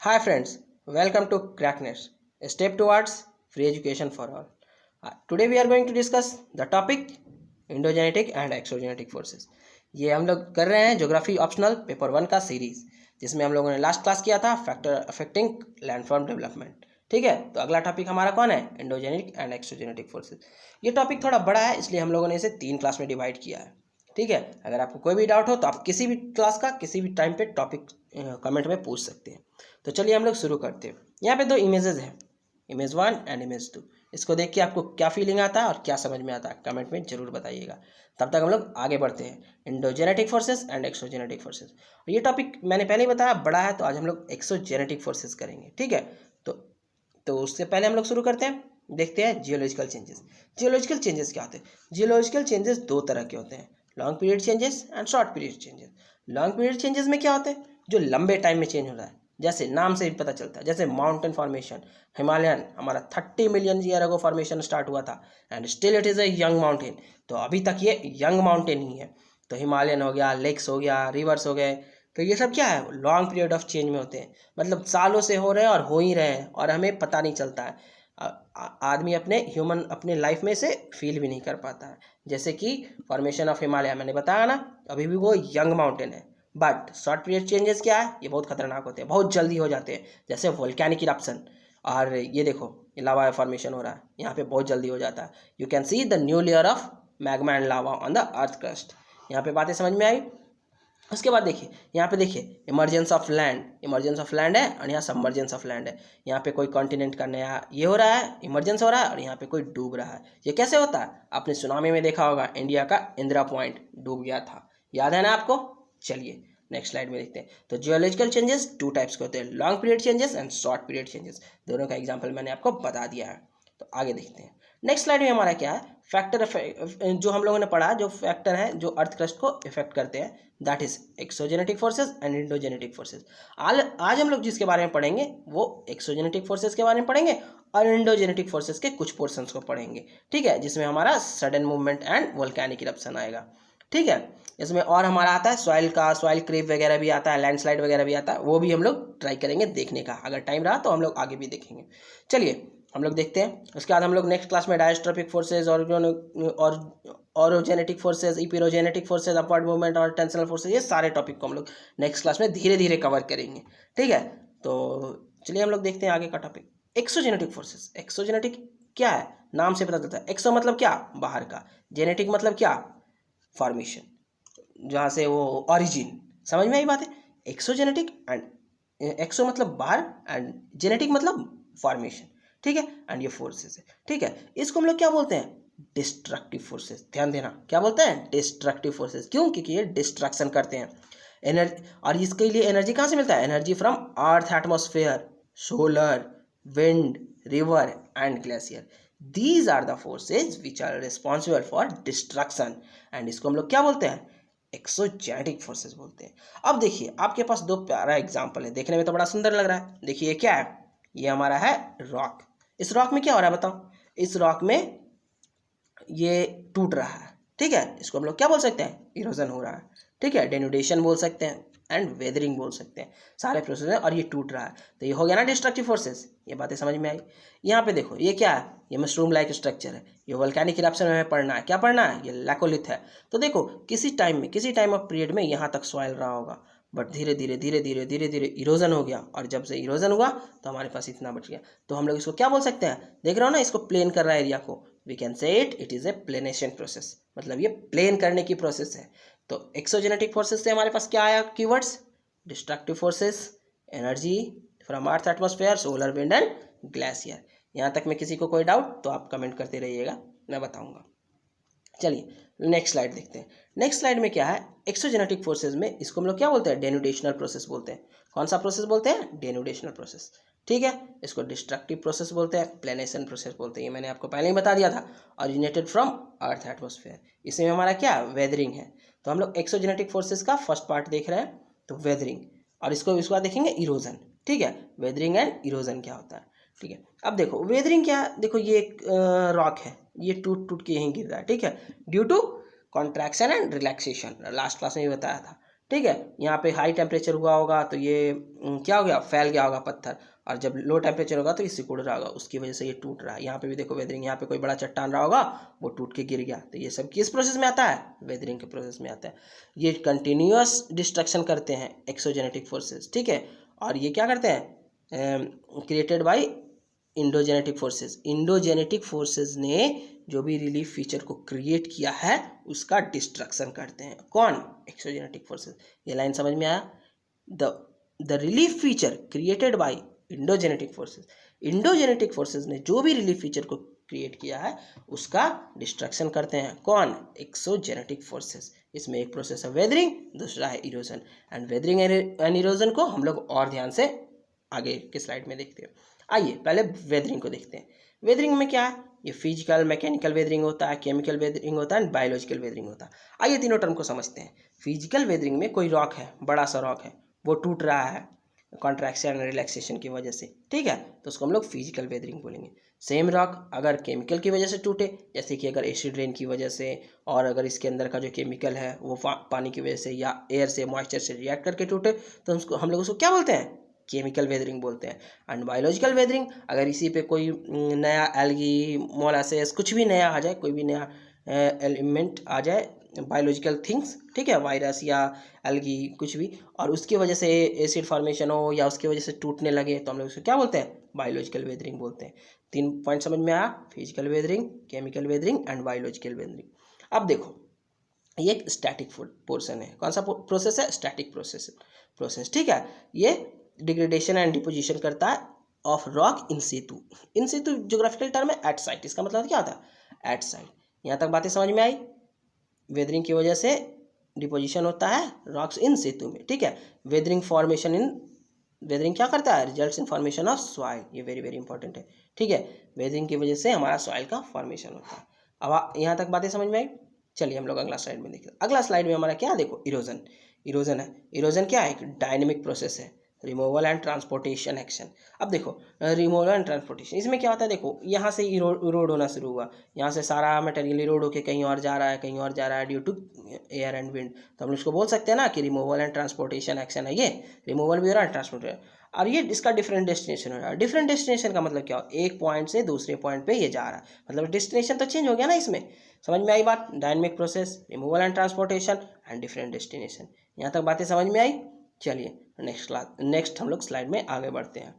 Hi friends, welcome to CrackNext, a step towards free education for all. Today we are going to discuss the topic Endogenetic and Exogenetic forces. ये हम लोग कर रहे हैं geography optional paper 1 का series, जिसमें हम लोगों ने लास्ट क्लास किया था फैक्टर अफेक्टिंग लैंडफॉर्म डेवलपमेंट। ठीक है, तो अगला टॉपिक हमारा कौन है? Endogenic and exogenetic forces. ये टॉपिक थोड़ा बड़ा है, इसलिए हम लोगों ने इसे 3 क्लास में डिवाइड किया है। ठीक है, अगर आपको कोई भी डाउट हो तो आप किसी भी क्लास का किसी भी टाइम पे टॉपिक कमेंट में पूछ सकते हैं। तो चलिए हम लोग शुरू करते हैं। यहाँ पे 2 इमेजेस हैं, इमेज 1 एंड इमेज 2। इसको देख के आपको क्या फीलिंग आता है और क्या समझ में आता है कमेंट में जरूर बताइएगा। तब तक हम लोग आगे बढ़ते हैं, endogenetic forces and exogenetic forces. और ये टॉपिक मैंने पहले ही बताया बड़ा है, तो आज हम लोग एक्सोजेनेटिक फोर्सेस करेंगे। ठीक है, तो उससे पहले हम लोग शुरू करते हैं, देखते हैं जियोलॉजिकल चेंजेस। जियोलॉजिकल चेंजेस क्या होते हैं? जियोलॉजिकल चेंजेस 2 तरह के होते हैं, long period changes and short period changes. Long period changes में क्या होते हैं? जो लंबे टाइम में चेंज हो रहा है, जैसे नाम से ही पता चलता है, जैसे माउंटेन फॉर्मेशन हिमालयन हमारा 30 million year ago formation start हुआ था and still it is a young mountain. तो अभी तक ये यंग माउंटेन ही है। तो हिमालयन हो गया, लेक्स हो गया, रिवर्स हो गए, तो ये सब क्या है? लॉन्ग पीरियड ऑफ चेंज में होते हैं, मतलब सालों से हो रहे हैं और हो ही रहे हैं और हमें पता नहीं चलता है। आदमी अपने लाइफ में इसे फील भी नहीं कर पाता है। जैसे कि फॉर्मेशन ऑफ हिमालय मैंने बताया ना, अभी भी वो यंग माउंटेन है। बट शॉर्ट पीरियड चेंजेस क्या है? ये बहुत खतरनाक होते हैं, बहुत जल्दी हो जाते हैं, जैसे वोल्केनिक इरप्शन। और ये देखो, लावा फॉर्मेशन हो रहा है, यहाँ पे बहुत जल्दी हो जाता है। You can see the new layer of magma and lava on the earth crust. यहाँ पे बातें समझ में आई? उसके बाद देखिए, यहाँ पे देखिए emergence of land, emergence of land है और यहाँ सबमर्जेंस ऑफ लैंड है। यहाँ पे कोई कॉन्टिनेंट का नया ये हो रहा है, इमरजेंस हो रहा है, और यहाँ पे कोई डूब रहा है। ये कैसे होता है? आपने सुनामी में देखा होगा, इंडिया का इंदिरा पॉइंट डूब गया था, याद है ना आपको? चलिए नेक्स्ट स्लाइड में देखते हैं। तो जियोलॉजिकल चेंजेस 2 टाइप्स के होते हैं, long period changes and short period changes. दोनों का एग्जाम्पल मैंने आपको बता दिया है। तो आगे देखते हैं। नेक्स्ट स्लाइड में हमारा क्या है? फैक्टर, जो हम लोगों ने पढ़ा, जो फैक्टर हैं जो अर्थ क्रस्ट को इफेक्ट करते हैं, that is exogenetic forces and endogenetic forces. आज हम लोग जिसके बारे में पढ़ेंगे वो एक्सोजेनेटिक फोर्सेस के बारे में पढ़ेंगे और एंडोजेनेटिक फोर्सेस के कुछ पोर्शंस को पढ़ेंगे। ठीक है, जिसमें हमारा sudden movement and volcanic eruption आएगा। ठीक है, इसमें और हमारा आता है सॉइल क्रीप वगैरह भी आता है, लैंडस्लाइड वगैरह भी आता है, वो भी हम लोग ट्राई करेंगे देखने का। अगर टाइम रहा तो हम लोग आगे भी देखेंगे। चलिए हम लोग देखते हैं। उसके बाद हम लोग नेक्स्ट क्लास में डायस्ट्रोपिक फोर्सेज और ऑरोजेनेटिक फोर्सेज, इपिरोजेनेटिक फोर्सेज, अपवर्ड मूवमेंट और टेंशनल फोर्सेज, ये सारे टॉपिक को हम लोग नेक्स्ट क्लास में धीरे धीरे कवर करेंगे। ठीक है, तो चलिए हम लोग देखते हैं आगे का टॉपिक, एक्सोजेनेटिक फोर्सेज। एक्सोजेनेटिक क्या है? नाम से पता चलता है। एक्सो मतलब क्या? बाहर का। जेनेटिक मतलब क्या? फॉर्मेशन, जहाँ से वो ऑरिजिन। समझ में आई बात है? एक्सोजेनेटिक एंड एक्सो मतलब बाहर एंड जेनेटिक मतलब फॉर्मेशन। ठीक है, एंड ये फोर्सेस है। ठीक है, इसको हम लोग क्या बोलते हैं? Destructive forces. ध्यान देना, क्या बोलते हैं? Destructive forces. क्यों? क्योंकि ये डिस्ट्रक्शन करते हैं एनर्जी। और इसके लिए एनर्जी कहाँ से मिलता है? Energy from earth atmosphere, solar, wind, river and glacier. These are the forces which are responsible for destruction, and इसको हम लोग क्या बोलते हैं? एक्सोजेनेटिक फोर्सेस बोलते हैं। अब देखिए आपके पास 2 प्यारा एग्जाम्पल है, देखने में तो बड़ा सुंदर लग रहा है। देखिए ये क्या है? ये हमारा है रॉक। इस रॉक में क्या हो रहा है बताओ? इस रॉक में ये टूट रहा है। ठीक है, इसको हम लोग क्या बोल सकते हैं? इरोजन हो रहा है। ठीक है, डेनुडेशन बोल सकते हैं एंड वेदरिंग बोल सकते हैं, सारे प्रोसेस है। और ये टूट रहा है, तो ये हो गया ना डिस्ट्रक्टिव फोर्सेस। ये बातें समझ में आई? यहाँ पे देखो ये क्या है? ये मशरूम लाइक स्ट्रक्चर है, ये वोल्केनिक इरप्शन में हमें पढ़ना है। क्या पढ़ना है? ये लैकोलिथ है। तो देखो किसी टाइम ऑफ पीरियड में यहाँ तक सॉइल रहा होगा, बट धीरे धीरे इरोजन हो गया, और जब से इरोजन हुआ तो हमारे पास इतना बच गया। तो हम लोग इसको क्या बोल सकते हैं? देख रहे हो ना, इसको प्लेन कर रहा है एरिया को। We can say it is a planation process, मतलब ये प्लेन करने की प्रोसेस है। तो एक्सोजेनेटिक फोर्सेस से हमारे पास क्या आया keywords? Destructive forces, energy from earth atmosphere, solar, wind and glacier. यहाँ तक में किसी को कोई डाउट तो आप कमेंट करते रहिएगा, मैं बताऊंगा। चलिए नेक्स्ट स्लाइड देखते हैं। नेक्स्ट स्लाइड में क्या है? एक्सोजेनेटिक फोर्सेस में इसको हम लोग क्या बोलते हैं? डेनुडेशनल प्रोसेस बोलते हैं। कौन सा प्रोसेस बोलते हैं? डेनुडेशनल प्रोसेस। ठीक है, इसको डिस्ट्रक्टिव प्रोसेस बोलते हैं, प्लेनेशन प्रोसेस बोलते हैं। ये मैंने आपको पहले ही बता दिया था। ऑरिजिनेटेड फ्रॉम अर्थ एटमॉस्फेयर, इसमें हमारा क्या? वेदरिंग है। तो हम लोग एक्सोजेनेटिक फोर्सेस का फर्स्ट पार्ट देख रहे हैं, तो वेदरिंग, और इसको बाद देखेंगे इरोजन। ठीक है, वेदरिंग एंड इरोजन क्या होता है। ठीक है, अब देखो वेदरिंग क्या है। देखो ये एक रॉक है, ये टूट टूट के यहीं गिर रहा है। ठीक है, due to contraction and relaxation, last class में भी बताया था। ठीक है। यहाँ पे हाई टेम्परेचर हुआ होगा तो ये क्या हो गया, फैल गया होगा पत्थर, और जब लो टेम्परेचर होगा तो ये सिकुड़ रहा होगा, उसकी वजह से ये टूट रहा है। यहाँ पे भी देखो वेदरिंग, यहाँ पे कोई बड़ा चट्टान रहा होगा, वो टूट के गिर गया, तो ये सब किस प्रोसेस में आता है, वेदरिंग के प्रोसेस में आता है। ये कंटिन्यूअस डिस्ट्रक्शन करते हैं एक्सोजेनेटिक फोर्सेस, ठीक है। और ये क्या करते हैं, created by endogenetic forces. Endogenetic forces ने जो भी रिलीफ फीचर को क्रिएट किया है उसका डिस्ट्रक्शन करते हैं, कौन, एक्सोजेनेटिक फोर्सेस। ये लाइन समझ में आया, the relief feature created by endogenetic forces. Endogenetic forces ने जो भी रिलीफ फीचर को क्रिएट किया है उसका डिस्ट्रक्शन करते हैं, कौन, एक्सोजेनेटिक फोर्सेस। इसमें एक प्रोसेस है वेदरिंग, दूसरा है erosion. And weathering and erosion को हम लोग और ध्यान से आगे के स्लाइड में देखते हैं। आइए पहले वेदरिंग को देखते हैं। वेदरिंग में क्या है, ये फिजिकल मैकेनिकल वेदरिंग होता है, केमिकल वेदरिंग होता है, बायोलॉजिकल वेदरिंग होता है। आइए तीनों टर्म को समझते हैं। फिजिकल वेदरिंग में कोई रॉक है, बड़ा सा रॉक है, वो टूट रहा है कॉन्ट्रैक्शन एंड रिलैक्सेशन की वजह से, ठीक है, तो उसको हम लोग फिजिकल वेदरिंग बोलेंगे। सेम रॉक अगर केमिकल की वजह से टूटे, जैसे कि अगर एसिड रेन की वजह से, और अगर इसके अंदर का जो केमिकल है वो पानी की वजह से या एयर से, मॉइस्चर से रिएक्ट करके टूटे, तो उसको हम लोग उसको क्या बोलते हैं, केमिकल वेदरिंग बोलते हैं। एंड बायोलॉजिकल वेदरिंग, अगर इसी पे कोई नया एल्गी, मोलासेस, कुछ भी नया आ जाए, कोई भी नया एलिमेंट आ जाए, बायोलॉजिकल थिंग्स, ठीक है, वायरस या एल्गी कुछ भी, और उसकी वजह से एसिड फॉर्मेशन हो या उसकी वजह से टूटने लगे, तो हम लोग उसको क्या बोलते हैं, बायोलॉजिकल वेदरिंग बोलते हैं। 3 पॉइंट समझ में आया, physical weathering, chemical weathering and biological weathering. अब देखो ये एक स्टैटिक पोर्शन है, कौन सा प्रोसेस है, स्टैटिक प्रोसेस, ठीक है। ये डिग्रेडेशन एंड डिपोजिशन करता है of rock in situ. In situ geographical term है एट साइट, इसका मतलब क्या होता है, एट साइट। यहाँ तक बातें समझ में आई। वेदरिंग की वजह से डिपोजिशन होता है रॉक्स इन सितु में, ठीक है। वेदरिंग फॉर्मेशन इन, वेदरिंग क्या करता है, results in formation of soil, ये वेरी वेरी इंपॉर्टेंट है, ठीक है। वेदरिंग की वजह से हमारा सॉइल का फॉर्मेशन होता है। अब यहाँ तक बातें समझ में आई। चलिए हम लोग अगला स्लाइड में देखते हैं। अगला स्लाइड में हमारा क्या, देखो इरोजन। इरोजन है, इरोजन क्या है, एक डायनेमिक प्रोसेस है, रिमूवल एंड ट्रांसपोर्टेशन एक्शन। अब देखो रिमूवल एंड ट्रांसपोर्टेशन, इसमें क्या होता है, देखो यहाँ से इरोड होना शुरू हुआ, यहाँ से सारा मटेरियल इरोड होकर कहीं और जा रहा है, कहीं और जा रहा है due to air and wind, तो हम लोग इसको बोल सकते हैं ना कि रिमूवल एंड ट्रांसपोर्टेशन एक्शन है, ये रिमूवल भी हो रहा है, ट्रांसपोर्टेशन, और ये इसका डिफरेंट डेस्टिनेशन हो रहा है। डिफरेंट डेस्टिनेशन का मतलब क्या हो, एक पॉइंट से दूसरे पॉइंट पे ये जा रहा है, मतलब डेस्टिनेशन तो चेंज हो गया ना इसमें। समझ में आई बात, dynamic process, removal and transportation and different destination. यहाँ तक बातें समझ में आई। चलिए नेक्स्ट हम लोग स्लाइड में आगे बढ़ते हैं।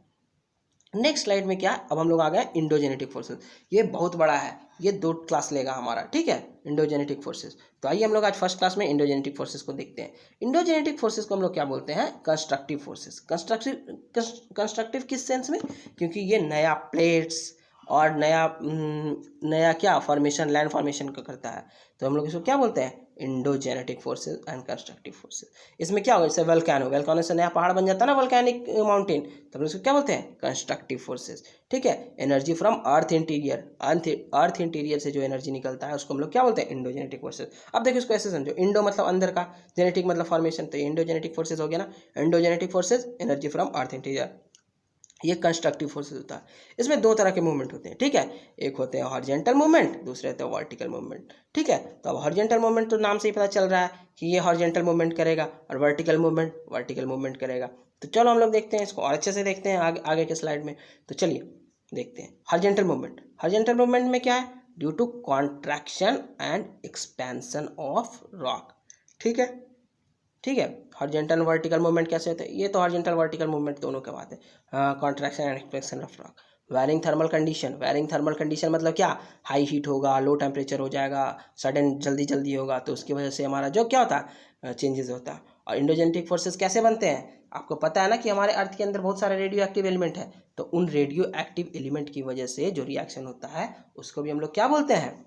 नेक्स्ट स्लाइड में क्या, अब हम लोग आ गए इंडोजेनेटिक फोर्सेस। ये बहुत बड़ा है, ये 2 क्लास लेगा हमारा, ठीक है, इंडोजेनेटिक फोर्सेस। तो आइए हम लोग आज फर्स्ट क्लास में इंडोजेनेटिक फोर्सेस को देखते हैं। इंडोजेनेटिक फोर्सेस को हम लोग क्या बोलते हैं, कंस्ट्रक्टिव फोर्सेस। कंस्ट्रक्टिव किस सेंस में, क्योंकि ये नया प्लेट्स और नया क्या फॉर्मेशन, लैंड फॉर्मेशन का करता है, तो हम लोग इसको क्या बोलते हैं, endogenetic forces and constructive forces. इसमें क्या होगा, जैसे वल्केनो से नया पहाड़ बन जाता है ना, वल्केनिक माउंटेन, तो हम लोग इसको क्या बोलते हैं, कंस्ट्रक्टिव फोर्सेस, ठीक है। Energy from earth interior, earth interior से जो एनर्जी निकलता है उसको हम लोग क्या बोलते हैं, इंडोजेनेटिक फोर्सेस। अब देखो इसको ऐसे समझो, इंडो मतलब अंदर का, जेनेटिक मतलब फॉर्मेशन, तो इंडोजेनेटिक फोर्सेस हो गया ना, endogenetic forces, energy from earth interior, ये कंस्ट्रक्टिव फोर्सेस होता है। इसमें 2 तरह के मूवमेंट होते हैं, ठीक है, एक होते हैं हॉरिजॉन्टल मूवमेंट, दूसरे होते हैं वर्टिकल मूवमेंट, ठीक है। तो अब हॉरिजॉन्टल मूवमेंट तो नाम से ही पता चल रहा है कि ये हॉरिजॉन्टल मूवमेंट करेगा, और वर्टिकल मूवमेंट करेगा। तो चलो हम लोग देखते हैं इसको और अच्छे से देखते हैं आगे के स्लाइड में। तो चलिए देखते हैं हॉरिजॉन्टल मूवमेंट। हॉरिजॉन्टल मूवमेंट में क्या है, due to contraction and expansion of rock, ठीक है, ठीक है। हॉरिजॉन्टल वर्टिकल मूवमेंट कैसे होते हैं, ये तो हॉरिजॉन्टल वर्टिकल मूवमेंट दोनों के बात है। Contraction and expansion of rock. Varying thermal condition मतलब क्या, हाई हीट होगा, लो टेम्परेचर हो जाएगा, सडन जल्दी होगा, तो उसकी वजह से हमारा जो क्या होता है, चेंजेस होता है। और इंडोजेनेटिक फोर्सेस कैसे बनते हैं, आपको पता है ना कि हमारे अर्थ के अंदर बहुत सारे रेडियो एक्टिव एलिमेंट है, तो उन रेडियो एक्टिव एलिमेंट की वजह से जो रिएक्शन होता है उसको भी हम लोग क्या बोलते हैं,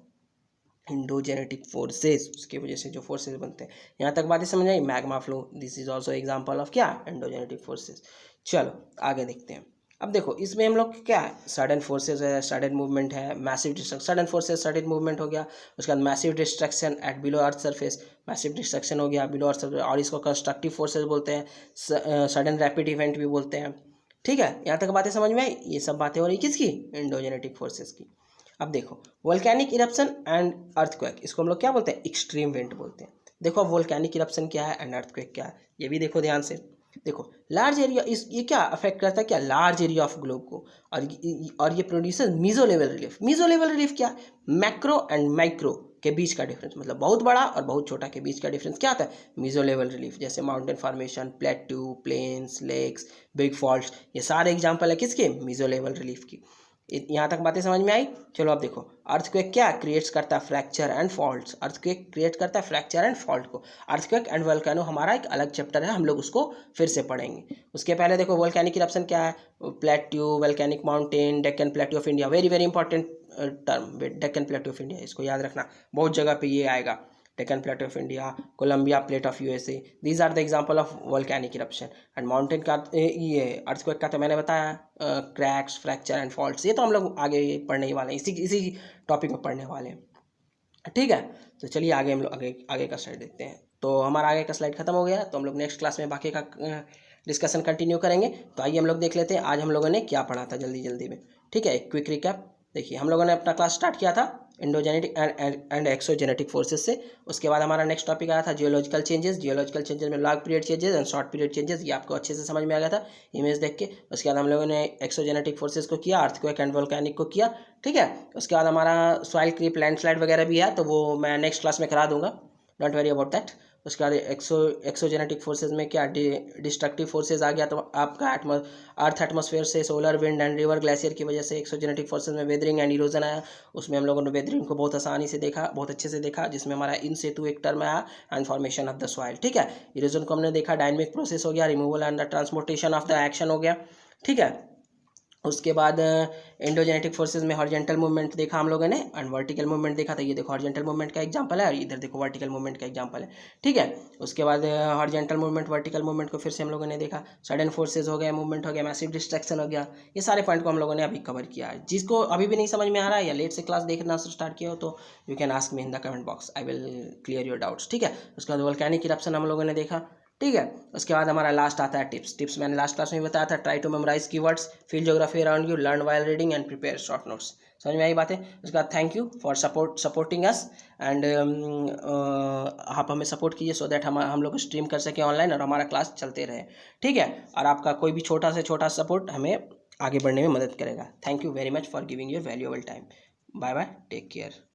इंडोजेनेटिक फोर्सेस, उसकी वजह से जो फोर्सेस बनते हैं। यहाँ तक बातें समझ आई। Magma flow, this is also example of क्या, इंडोजेनेटिक फोर्सेस। चलो आगे देखते हैं। अब देखो इसमें हम लोग क्या है, सडन फोर्सेस है, सडन मूवमेंट है, massive destruction, sudden forces sudden movement हो गया, उसके बाद massive destruction at below earth surface, massive destruction हो गया बिलो अर्थ सरफेस, और इसको कंस्ट्रक्टिव फोर्सेस बोलते हैं, सडन रैपिड इवेंट भी बोलते हैं, ठीक है। यहाँ तक बातें समझ में आई। ये सब बातें हो रही किसकी, इंडोजेनेटिक फोर्सेस की। अब देखो वोल्केनिक इरप्शन एंड अर्थक्वेक, इसको हम लोग क्या बोलते हैं, एक्सट्रीम इवेंट बोलते हैं। देखो अब वोल्केनिक इरप्शन क्या है एंड अर्थक्वेक क्या है, ये भी देखो ध्यान से। देखो लार्ज एरिया, इस ये क्या अफेक्ट करता है, क्या लार्ज एरिया ऑफ ग्लोब को, और ये producer meso level relief. Meso level relief क्या है, मैक्रो एंड माइक्रो के बीच का डिफरेंस, मतलब बहुत बड़ा और बहुत छोटा के बीच का डिफरेंस क्या आता है, मीजो लेवल रिलीफ। जैसे mountain formation, plateau, plains, lakes, big faults, ये सारे एग्जांपल है किसके, मीजो लेवल रिलीफ की। यहाँ तक बातें समझ में आई। चलो अब देखो अर्थक्वेक क्या क्रिएट्स करता है, fracture and faults. Earthquake create करता है फ्रैक्चर एंड फॉल्ट को। अर्थक्वेक एंड वोल्केनो हमारा एक अलग चैप्टर है, हम लोग उसको फिर से पढ़ेंगे। उसके पहले देखो वोल्केनिक इरप्शन क्या है, plateau, volcanic mountain, Deccan plateau of India, very very important term, Deccan plateau of India, इसको याद रखना, बहुत जगह पे ये आएगा। Deccan plate of India, Columbia plate of USA, these are the example of volcanic eruption. And mountain का ये अर्थक्वेक का तो मैंने बताया, क्रैक्स, फ्रैक्चर एंड फॉल्ट्स, ये तो हम लोग आगे पढ़ने ही वाले हैं, इसी टॉपिक में पढ़ने वाले हैं। ठीक है, तो चलिए आगे हम लोग आगे का स्लाइड देखते हैं। तो हमारा आगे का स्लाइड खत्म हो गया, तो हम लोग नेक्स्ट क्लास में बाकी का डिस्कशन कंटिन्यू करेंगे। तो आइए हम लोग देख लेते हैं आज हम लोगों ने क्या पढ़ा था जल्दी जल्दी में। ठीक है, एक क्विक रिकैप। देखिए हम लोगों ने अपना क्लास स्टार्ट किया था एंडोजेनेटिक एंड एक्सोजेनेटिक फोर्सेस से। उसके बाद हमारा नेक्स्ट टॉपिक आया था जियोलॉजिकल चेंजेस। जियोलॉजिकल चेंजेस में long period changes and short period changes, ये आपको अच्छे से समझ में आ गया था इमेज देख के। उसके बाद हम लोगों ने एक्सोजेनेटिक फोर्सेस को किया, अर्थक्वेक एंड वोल्केनिक को किया। ठीक है, उसके बाद हमारा सॉइल क्रीप, लैंडस्लाइड वगैरह भी है, तो वो मैं नेक्स्ट क्लास में करा दूंगा, डोंट वरी अबाउट दैट। उसके बाद एक्सोजेनेटिक फोर्सेज में क्या डिस्ट्रक्टिव फोर्सेज आ गया, तो आपका अर्थ एटमॉस्फेयर से solar wind and river glacier की वजह से एक्सोजेनेटिक फोर्सेज में वेदरिंग एंड इरोजन आया। उसमें हम लोगों ने वेदरिंग को बहुत आसानी से देखा, बहुत अच्छे से देखा, जिसमें हमारा इन सेतु एक टर्म आया and formation of the soil. ठीक है, इरोजन को हमने देखा, डायनेमिक प्रोसेस हो गया, removal and the transportation of the action हो गया। ठीक है, उसके बाद एंडोजेनेटिक फोर्सेज में हॉरिजॉन्टल मूवमेंट देखा हम लोगों ने एंड वर्टिकल मूवमेंट देखा, तो ये देखो हॉरिजॉन्टल मूवमेंट का एग्जांपल है और इधर देखो वर्टिकल मूवमेंट का एग्जांपल है। ठीक है, उसके बाद हॉरिजॉन्टल मूवमेंट, वर्टिकल मूवमेंट को फिर से हम लोगों ने देखा, सडन फोर्सेज हो गया, मूवमेंट हो गया, मैसिव डिस्ट्रैक्शन हो गया। ये सारे पॉइंट को हम लोगों ने अभी कवर किया है। जिसको अभी भी नहीं समझ में आ रहा है या लेट से क्लास देखना स्टार्ट किया हो तो you can ask me in the comment box, I will clear your doubts. ठीक है, उसके बाद वोल्केनिक इरप्शन हम लोगों ने देखा। ठीक है, उसके बाद हमारा लास्ट आता है टिप्स। मैंने लास्ट क्लास में बताया था, try to memorise keywords, feel geography around you, learn while reading and prepare short notes. समझ में आई बातें। उसके बाद thank you for supporting us and आप हमें सपोर्ट कीजिए सो दैट हम लोग स्ट्रीम कर सकें ऑनलाइन और हमारा क्लास चलते रहे। ठीक है, और आपका कोई भी छोटा से छोटा सपोर्ट हमें आगे बढ़ने में मदद करेगा। Thank you very much for giving your valuable time. Bye bye, take care.